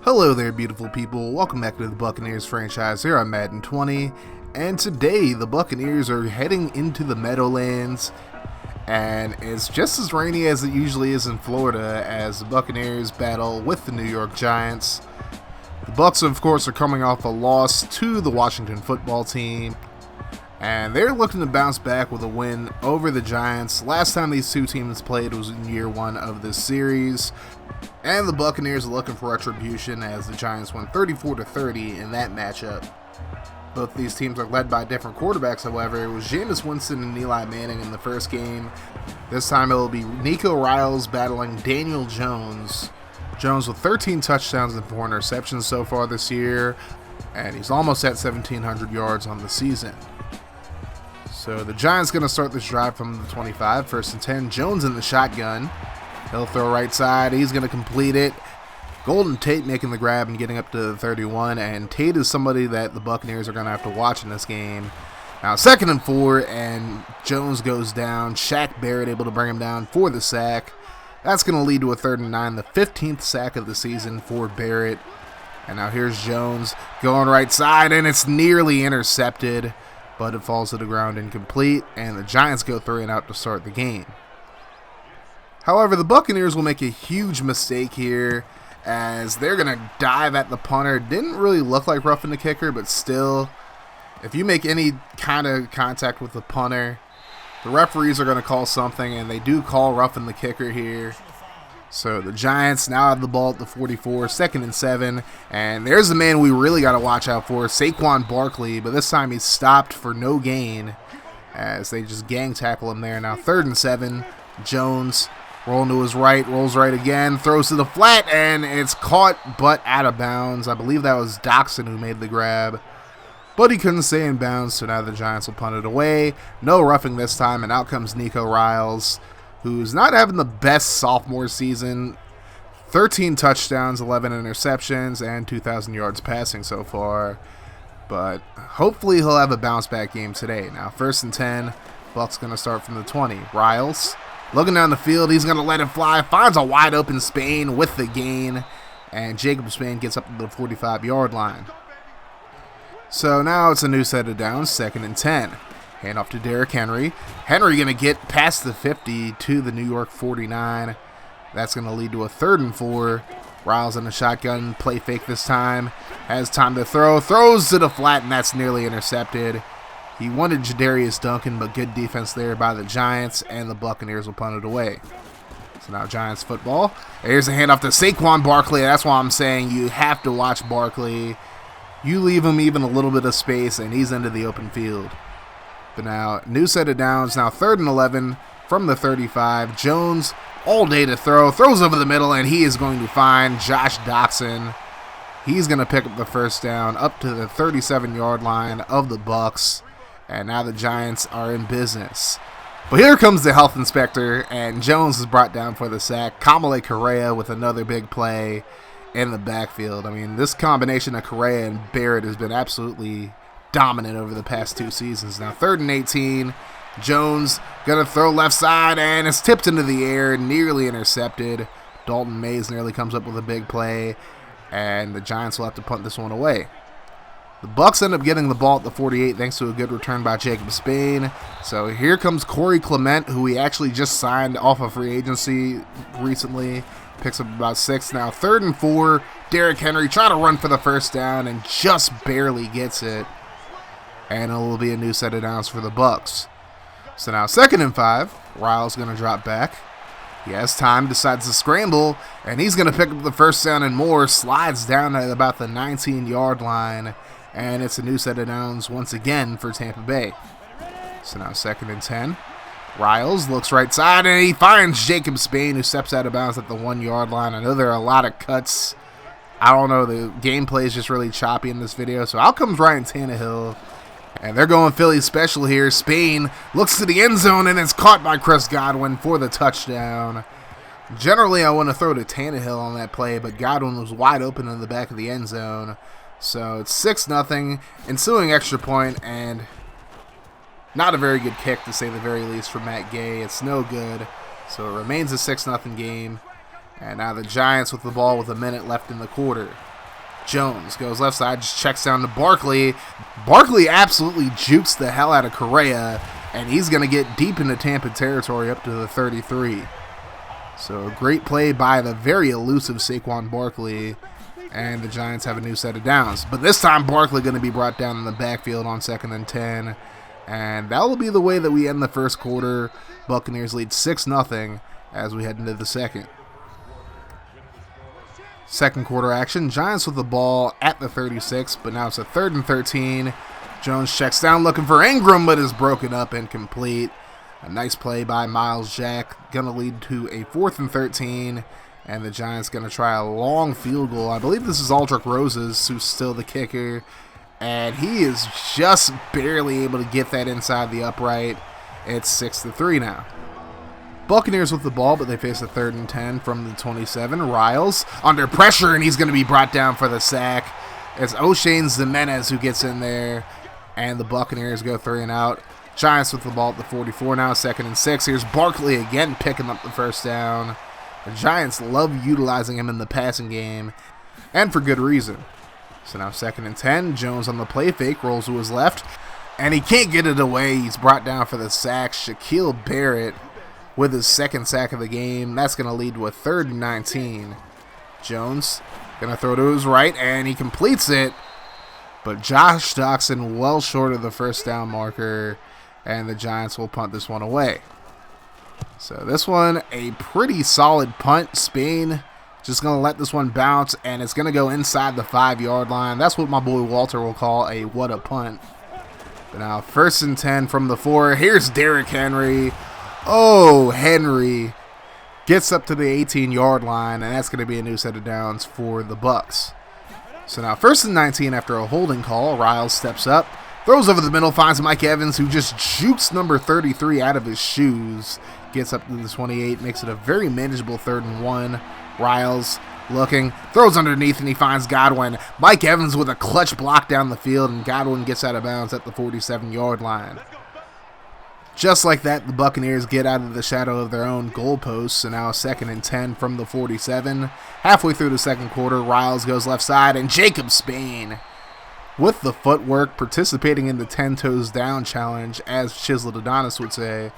Hello there, beautiful people. Welcome back to the Buccaneers franchise here on Madden 20. And today, the Buccaneers are heading into the Meadowlands. And it's just as rainy as it usually is in Florida as the Buccaneers battle with the New York Giants. The Bucs, of course, are coming off a loss to the Washington football team. And they're looking to bounce back with a win over the Giants. Last time these two teams played was in year one of this series. And the Buccaneers are looking for retribution as the Giants won 34-30 in that matchup. Both these teams are led by different quarterbacks, however. It was Jameis Winston and Eli Manning in the first game. This time it will be Nico Riles battling Daniel Jones. Jones with 13 touchdowns and 4 interceptions so far this year. And he's almost at 1,700 yards on the season. So the Giants going to start this drive from the 25. First and 10, Jones in the shotgun. He'll throw right side. He's going to complete it. Golden Tate making the grab and getting up to the 31. And Tate is somebody that the Buccaneers are going to have to watch in this game. Now, second and 4, and Jones goes down. Shaq Barrett able to bring him down for the sack. That's going to lead to a 3rd and 9, the 15th sack of the season for Barrett. And now here's Jones going right side, and it's nearly intercepted. But it falls to the ground incomplete, and the Giants go 3 and out to start the game. However, the Buccaneers will make a huge mistake here as they're going to dive at the punter. Didn't really look like roughing the kicker, but still, if you make any kind of contact with the punter, the referees are going to call something, and they do call roughing the kicker here. So the Giants now have the ball at the 44, 2nd and 7, and there's the man we really got to watch out for, Saquon Barkley, but this time he's stopped for no gain as they just gang tackle him there. Now 3rd and 7, Jones rolling to his right, rolls right again, throws to the flat, and it's caught but out of bounds. I believe that was Doxson who made the grab, but he couldn't stay in bounds, so now the Giants will punt it away. No roughing this time, and out comes Nico Riles, who's not having the best sophomore season. 13 touchdowns, 11 interceptions, and 2,000 yards passing so far. But hopefully he'll have a bounce-back game today. Now, 1st and 10, Bucs going to start from the 20. Riles looking down the field. He's going to let it fly. Finds a wide-open Spain with the gain. And Jacob Spain gets up to the 45-yard line. So now it's a new set of downs, 2nd and 10. Hand off to Derrick Henry. Henry going to get past the 50 to the New York 49. That's going to lead to a 3rd and 4. Riles in the shotgun. Play fake this time. Has time to throw. Throws to the flat, and that's nearly intercepted. He wanted Jadarius Duncan, but good defense there by the Giants, and the Buccaneers will punt it away. So now Giants football. Here's a handoff to Saquon Barkley. That's why I'm saying you have to watch Barkley. You leave him even a little bit of space, and he's into the open field. But now, new set of downs. Now 3rd and 11 from the 35. Jones all day to throw. Throws over the middle, and he is going to find Josh Doxson. He's going to pick up the first down up to the 37-yard line of the Bucs. And now the Giants are in business. But here comes the health inspector, and Jones is brought down for the sack. Kamale Correa with another big play in the backfield. I mean, this combination of Correa and Barrett has been absolutely dominant over the past 2 seasons. Now 3rd and 18, Jones gonna throw left side, and it's tipped into the air, nearly intercepted. Dalton Mays nearly comes up with a big play, and the Giants will have to punt this one away. The Bucs end up getting the ball at the 48 thanks to a good return by Jacob Spain. So here comes Corey Clement, who we actually just signed off of free agency recently. Picks up about 6. Now 3rd and 4, Derrick Henry trying to run for the first down and just barely gets it. And it will be a new set of downs for the Bucs. So now 2nd and 5, Riles going to drop back. He has time, decides to scramble, and he's going to pick up the first down and more. Slides down at about the 19-yard line, and it's a new set of downs once again for Tampa Bay. So now 2nd and 10. Riles looks right side, and he finds Jacob Spain, who steps out of bounds at the 1-yard line. I know there are a lot of cuts. I don't know, the gameplay is just really choppy in this video. So out comes Ryan Tannehill. And they're going Philly special here. Spain looks to the end zone, and it's caught by Chris Godwin for the touchdown. Generally, I want to throw to Tannehill on that play, but Godwin was wide open in the back of the end zone. So it's 6-0, ensuing extra point, and not a very good kick, to say the very least, for Matt Gay. It's no good. So it remains a 6-0 game. And now the Giants with the ball with a minute left in the quarter. Jones goes left side, just checks down to Barkley. Barkley absolutely jukes the hell out of Correa, and he's going to get deep into Tampa territory up to the 33. So a great play by the very elusive Saquon Barkley, and the Giants have a new set of downs. But this time Barkley going to be brought down in the backfield on 2nd and 10, and that will be the way that we end the first quarter. Buccaneers lead 6-0 as we head into the second. Second quarter action, Giants with the ball at the 36, but now it's a 3rd and 13. Jones checks down looking for Ingram, but is broken up and complete. A nice play by Miles Jack, going to lead to a 4th and 13, and the Giants going to try a long field goal. I believe this is Aldrick Roses, who's still the kicker, and he is just barely able to get that inside the upright. It's 6-3 now. Buccaneers with the ball, but they face a 3rd and 10 from the 27. Riles under pressure, and he's going to be brought down for the sack. It's O'Shane Zimenez who gets in there, and the Buccaneers go 3 and out. Giants with the ball at the 44 now, 2nd and 6. Here's Barkley again picking up the first down. The Giants love utilizing him in the passing game, and for good reason. So now 2nd and 10. Jones on the play fake, rolls to his left, and he can't get it away. He's brought down for the sack. Shaquille Barrett with his 2nd sack of the game. That's going to lead to a 3rd and 19. Jones going to throw to his right, and he completes it. But Josh Doxson well short of the first down marker, and the Giants will punt this one away. So this one, a pretty solid punt. Spain just going to let this one bounce, and it's going to go inside the 5-yard line. That's what my boy Walter will call a what a punt. But now 1st and 10 from the 4. Here's Derrick Henry. Oh, Henry gets up to the 18-yard line, and that's going to be a new set of downs for the Bucs. So now 1st and 19 after a holding call. Riles steps up, throws over the middle, finds Mike Evans, who just jukes number 33 out of his shoes. Gets up to the 28, makes it a very manageable 3rd and 1. Riles looking, throws underneath, and he finds Godwin. Mike Evans with a clutch block down the field, and Godwin gets out of bounds at the 47-yard line. Just like that, the Buccaneers get out of the shadow of their own goalposts, and now 2nd and 10 from the 47. Halfway through the second quarter, Riles goes left side, and Jacob Spain, with the footwork, participating in the 10 toes down challenge, as Chiseled Adonis would say.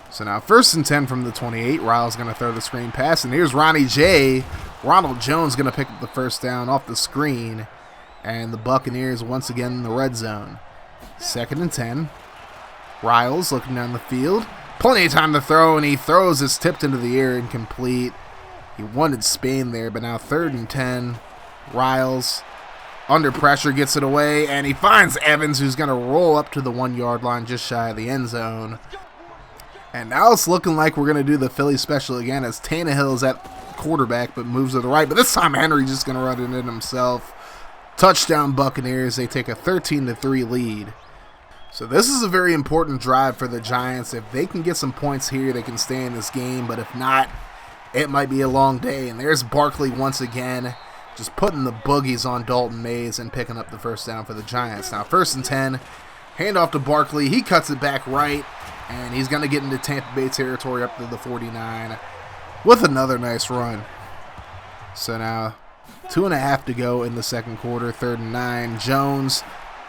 So now 1st and 10 from the 28. Riles going to throw the screen pass, and here's Ronnie J. Ronald Jones going to pick up the first down off the screen, and the Buccaneers once again in the red zone. 2nd and 10. Riles looking down the field. Plenty of time to throw, and he throws. It's tipped into the air, incomplete. He wanted Spain there, but now 3rd and 10. Riles under pressure gets it away, and he finds Evans, who's going to roll up to the 1-yard line just shy of the end zone. And now it's looking like we're going to do the Philly special again, as Tannehill's at quarterback but moves to the right. But this time Henry's just going to run it in himself. Touchdown Buccaneers. They take a 13-3 lead. So this is a very important drive for the Giants. If they can get some points here, they can stay in this game. But if not, it might be a long day. And there's Barkley once again, just putting the boogies on Dalton Mays and picking up the first down for the Giants. Now 1st and 10, handoff to Barkley. He cuts it back right, and he's going to get into Tampa Bay territory up to the 49 with another nice run. So now 2.5 to go in the second quarter, 3rd and 9. Jones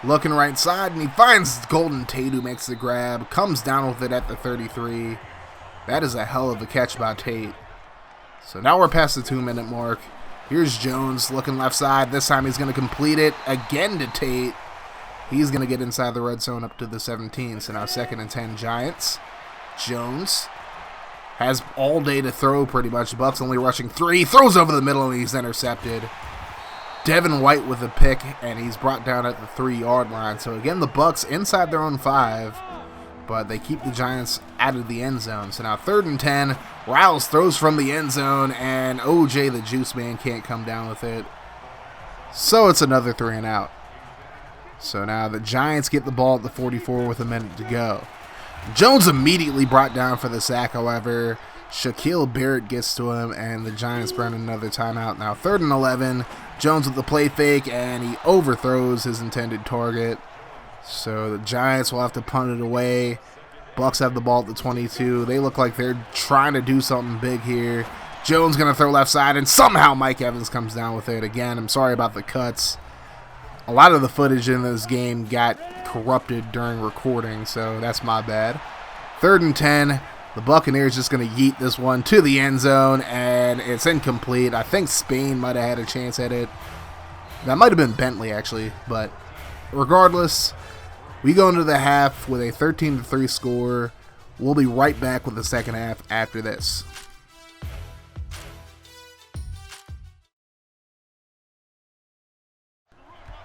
looking right side, and he finds Golden Tate, who makes the grab, comes down with it at the 33. That is a hell of a catch by Tate. So now we're past the 2-minute mark. Here's Jones looking left side. This time he's going to complete it again to Tate. He's going to get inside the red zone up to the 17. So now 2nd and 10 Giants. Jones has all day to throw pretty much. Bucks only rushing 3. He throws over the middle, and he's intercepted. Devin White with a pick, and he's brought down at the 3-yard line. So again, the Bucks inside their own 5, but they keep the Giants out of the end zone. So now 3rd and 10. Riles throws from the end zone, and OJ the Juice Man can't come down with it. So it's another 3 and out. So now the Giants get the ball at the 44 with a minute to go. Jones immediately brought down for the sack, however. Shaquille Barrett gets to him, and the Giants burn another timeout. Now 3rd and 11. Jones with the play fake, and he overthrows his intended target. So the Giants will have to punt it away. Bucks have the ball at the 22. They look like they're trying to do something big here. Jones going to throw left side, and somehow Mike Evans comes down with it. Again, I'm sorry about the cuts. A lot of the footage in this game got corrupted during recording, so that's my bad. 3rd and 10. The Buccaneers just going to yeet this one to the end zone, and it's incomplete. I think Spain might have had a chance at it. That might have been Bentley, actually, but regardless, we go into the half with a 13-3 score. We'll be right back with the second half after this.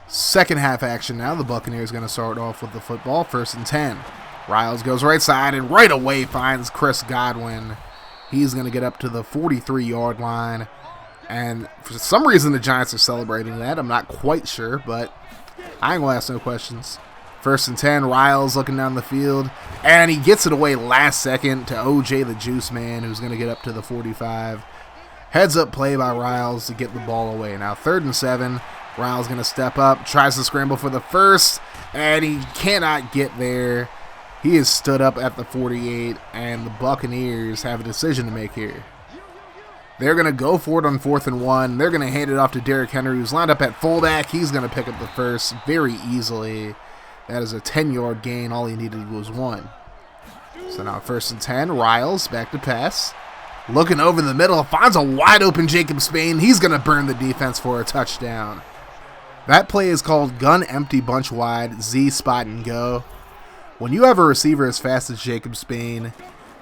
Second half action now. The Buccaneers going to start off with the football. 1st and 10. Riles goes right side and right away finds Chris Godwin. He's going to get up to the 43-yard line. And for some reason the Giants are celebrating that. I'm not quite sure, but I ain't going to ask no questions. 1st and 10. Riles looking down the field. And he gets it away last second to OJ the Juice Man, who's going to get up to the 45. Heads up play by Riles to get the ball away. Now 3rd and 7. Riles going to step up, tries to scramble for the first, and he cannot get there. He is stood up at the 48, and the Buccaneers have a decision to make here. They're going to go for it on 4th and 1. They're going to hand it off to Derrick Henry, who's lined up at fullback. He's going to pick up the first very easily. That is a 10-yard gain. All he needed was 1. So now 1st and 10. Riles back to pass. Looking over the middle, finds a wide-open Jacob Spain. He's going to burn the defense for a touchdown. That play is called gun empty bunch wide, Z spot and go. When you have a receiver as fast as Jacob Spain,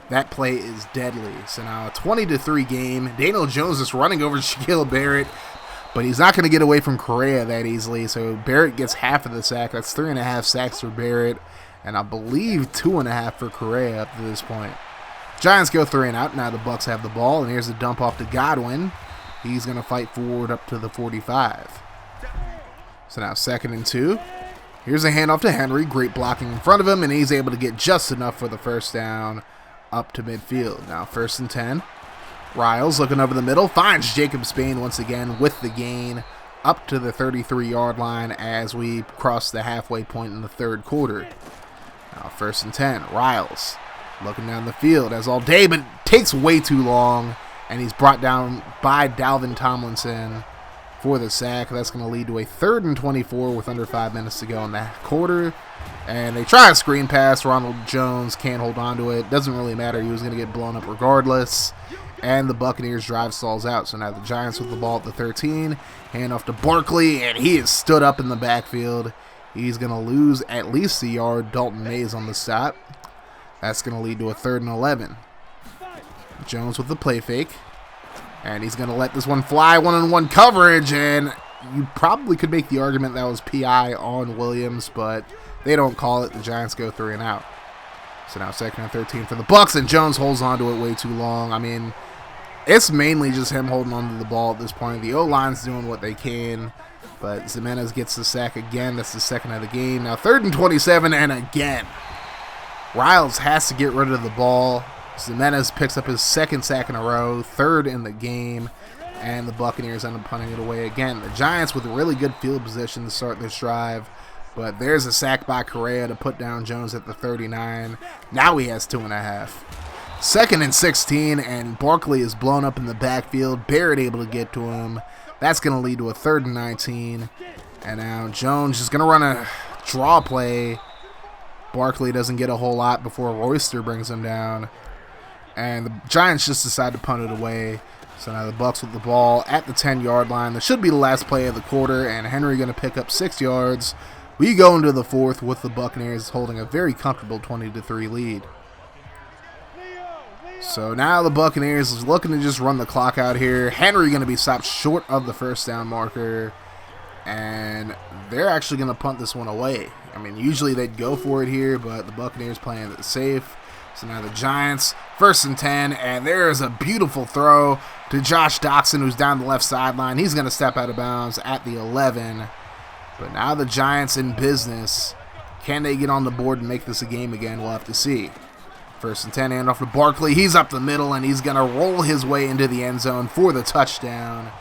that play is deadly. So now a 20-3 game. Daniel Jones is running over Shaquille Barrett, but he's not going to get away from Correa that easily. So Barrett gets half of the sack. That's 3.5 sacks for Barrett, and I believe 2.5 for Correa up to this point. Giants go 3 and out. Now the Bucs have the ball, and here's a dump off to Godwin. He's going to fight forward up to the 45. So now 2nd and 2. Here's a handoff to Henry. Great blocking in front of him, and he's able to get just enough for the first down up to midfield. Now 1st and 10. Riles looking over the middle. Finds Jacob Spain once again with the gain up to the 33-yard line as we cross the halfway point in the 3rd quarter. Now 1st and 10. Riles looking down the field as all day, but takes way too long, and he's brought down by Dalvin Tomlinson for the sack. That's going to lead to a 3rd and 24 with under 5 minutes to go in the quarter. And they try a screen pass. Ronald Jones can't hold on to it. Doesn't really matter. He was going to get blown up regardless. And the Buccaneers drive stalls out. So now the Giants with the ball at the 13. Hand off to Barkley, and he is stood up in the backfield. He's going to lose at least a yard. Dalton Mays on the stop. That's going to lead to a 3rd and 11. Jones with the play fake. And he's going to let this one fly, one-on-one coverage, and you probably could make the argument that was PI on Williams, but they don't call it. The Giants go 3 and out. So now 2nd and 13 for the Bucs, and Jones holds on to it way too long. I mean, it's mainly just him holding on to the ball at this point. The O-line's doing what they can, but Jimenez gets the sack again. That's the 2nd of the game. Now 3rd and 27, and again, Riles has to get rid of the ball. Jimenez picks up his 2nd sack in a row, 3rd in the game, and the Buccaneers end up punting it away again. The Giants with a really good field position to start this drive, but there's a sack by Correa to put down Jones at the 39. Now he has 2.5. 2nd and 16, and Barkley is blown up in the backfield. Barrett able to get to him. That's going to lead to a 3rd and 19, and now Jones is going to run a draw play. Barkley doesn't get a whole lot before Royster brings him down. And the Giants just decide to punt it away. So now the Bucs with the ball at the 10-yard line. This should be the last play of the quarter, and Henry going to pick up 6 yards. We go into the 4th with the Buccaneers holding a very comfortable 20-3 lead. So now the Buccaneers is looking to just run the clock out here. Henry going to be stopped short of the first down marker, and they're actually going to punt this one away. I mean, usually they'd go for it here, but the Buccaneers playing it safe. So now the Giants, 1st and 10, and there's a beautiful throw to Josh Doxson, who's down the left sideline. He's going to step out of bounds at the 11. But now the Giants in business. Can they get on the board and make this a game again? We'll have to see. 1st and 10, handoff to Barkley. He's up the middle, and he's going to roll his way into the end zone for the touchdown.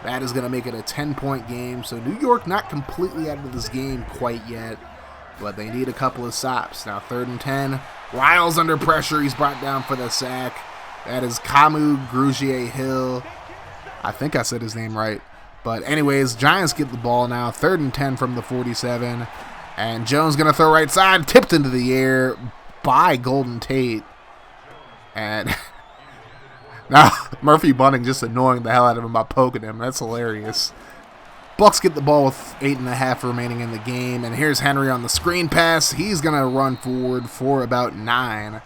That is going to make it a 10-point game. So New York not completely out of this game quite yet, but they need a couple of stops. Now 3rd and 10. Riles under pressure. He's brought down for the sack. That is Camus Grugier Hill. I think I said his name right. But anyways, Giants get the ball now. 3rd and 10 from the 47. And Jones going to throw right side. Tipped into the air by Golden Tate. And now Murphy Bunting just annoying the hell out of him by poking him. That's hilarious. Bucks get the ball with 8.5 remaining in the game. And here's Henry on the screen pass. He's going to run forward for about 9.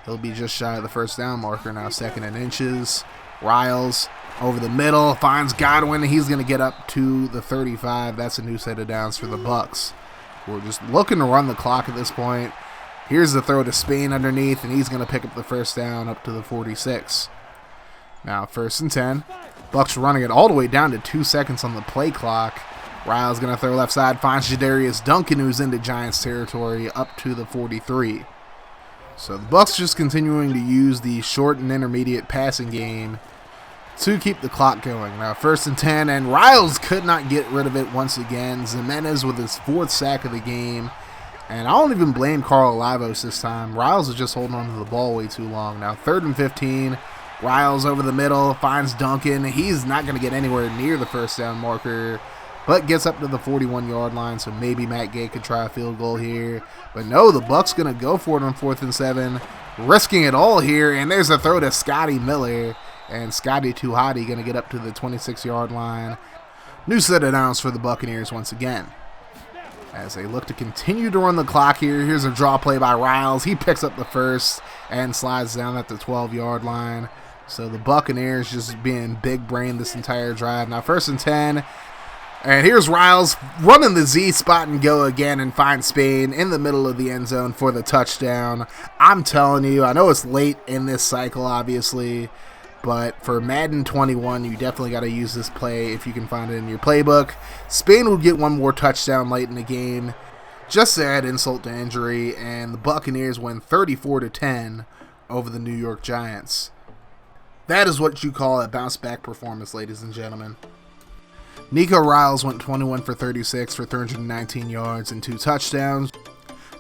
He'll be just shy of the first down marker now. 2nd and inches. Riles over the middle, finds Godwin. He's going to get up to the 35. That's a new set of downs for the Bucks. We're just looking to run the clock at this point. Here's the throw to Spain underneath, and he's going to pick up the first down up to the 46. Now 1st and 10. Bucks running it all the way down to 2 seconds on the play clock. Riles going to throw left side, finds Jadarius Duncan, who's into Giants territory, up to the 43. So the Bucks just continuing to use the short and intermediate passing game to keep the clock going. Now 1st and 10, and Riles could not get rid of it once again. Jimenez with his 4th sack of the game. And I don't even blame Carl Olivos this time. Riles is just holding on to the ball way too long. Now 3rd and 15, Riles over the middle, finds Duncan. He's not going to get anywhere near the first down marker, but gets up to the 41-yard line, so maybe Matt Gay could try a field goal here. But no, the Bucks going to go for it on 4th and 7, risking it all here, and there's a throw to Scotty Miller. And Scotty Too Hotty going to get up to the 26-yard line. New set of downs for the Buccaneers once again. As they look to continue to run the clock here, here's a draw play by Riles. He picks up the first and slides down at the 12-yard line. So the Buccaneers just being big brain this entire drive. Now 1st and 10. And here's Riles running the Z spot and go again and find Spain in the middle of the end zone for the touchdown. I'm telling you, I know it's late in this cycle, obviously. But for Madden 21, you definitely got to use this play if you can find it in your playbook. Spain will get one more touchdown late in the game, just to add insult to injury, and the Buccaneers win 34-10 over the New York Giants. That is what you call a bounce-back performance, ladies and gentlemen. Nico Riles went 21 for 36 for 319 yards and 2 touchdowns.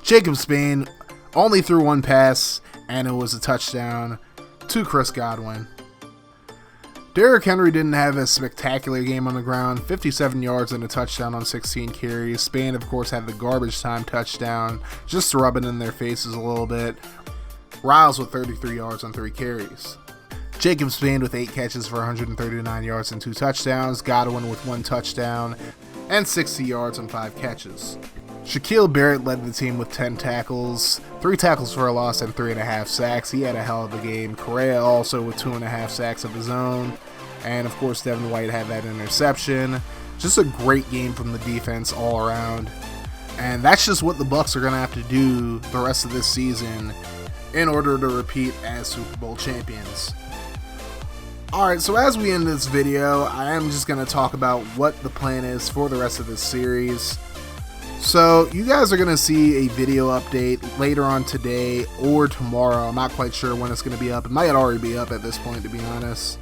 Jacob Spain only threw 1 pass, and it was a touchdown to Chris Godwin. Derrick Henry didn't have a spectacular game on the ground, 57 yards and a touchdown on 16 carries. Spain, of course, had the garbage time touchdown, just to rub it in their faces a little bit. Riles with 33 yards on 3 carries. Jacob Spain with 8 catches for 139 yards and 2 touchdowns. Godwin with 1 touchdown and 60 yards on 5 catches. Shaquille Barrett led the team with 10 tackles, 3 tackles for a loss and 3.5 sacks. He had a hell of a game. Correa also with 2.5 sacks of his own. And of course, Devin White had that interception. Just a great game from the defense all around. And that's just what the Bucks are going to have to do the rest of this season in order to repeat as Super Bowl champions. Alright, so as we end this video, I am just going to talk about what the plan is for the rest of this series. So you guys are going to see a video update later on today or tomorrow. I'm not quite sure when it's going to be up. It might already be up at this point, to be honest.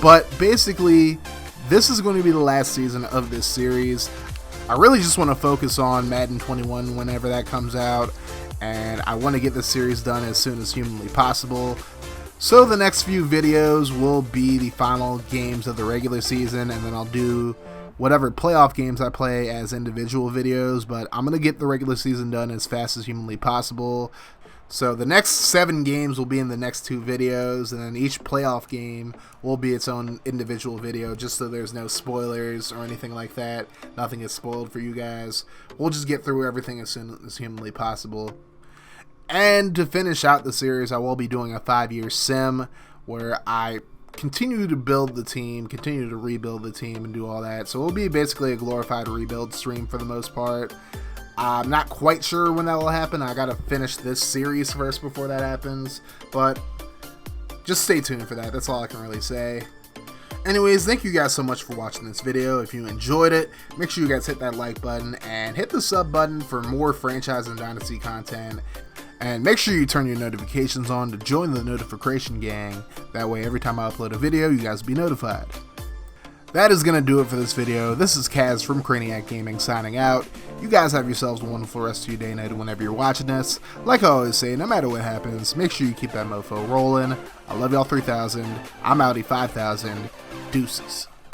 But basically, this is going to be the last season of this series. I really just want to focus on Madden 21 whenever that comes out. And I want to get this series done as soon as humanly possible. So the next few videos will be the final games of the regular season. And then I'll do whatever playoff games I play as individual videos, but I'm going to get the regular season done as fast as humanly possible. So the next 7 games will be in the next 2 videos, and then each playoff game will be its own individual video, just so there's no spoilers or anything like that. Nothing is spoiled for you guys. We'll just get through everything as soon as humanly possible. And to finish out the series, I will be doing a 5-year sim where I continue to build the team, continue to rebuild the team and do all that. So it'll be basically a glorified rebuild stream for the most part. I'm not quite sure when that will happen. I gotta finish this series first before that happens, but just stay tuned for that. That's all I can really say. Anyways, thank you guys so much for watching this video. If you enjoyed it, make sure you guys hit that like button and hit the sub button for more franchise and dynasty content. And make sure you turn your notifications on to join the notification gang. That way every time I upload a video, you guys will be notified. That is going to do it for this video. This is Kaz from Craniac Gaming signing out. You guys have yourselves a wonderful rest of your day and night whenever you're watching this. Like I always say, no matter what happens, make sure you keep that mofo rolling. I love y'all 3000. I'm Audi 5000. Deuces.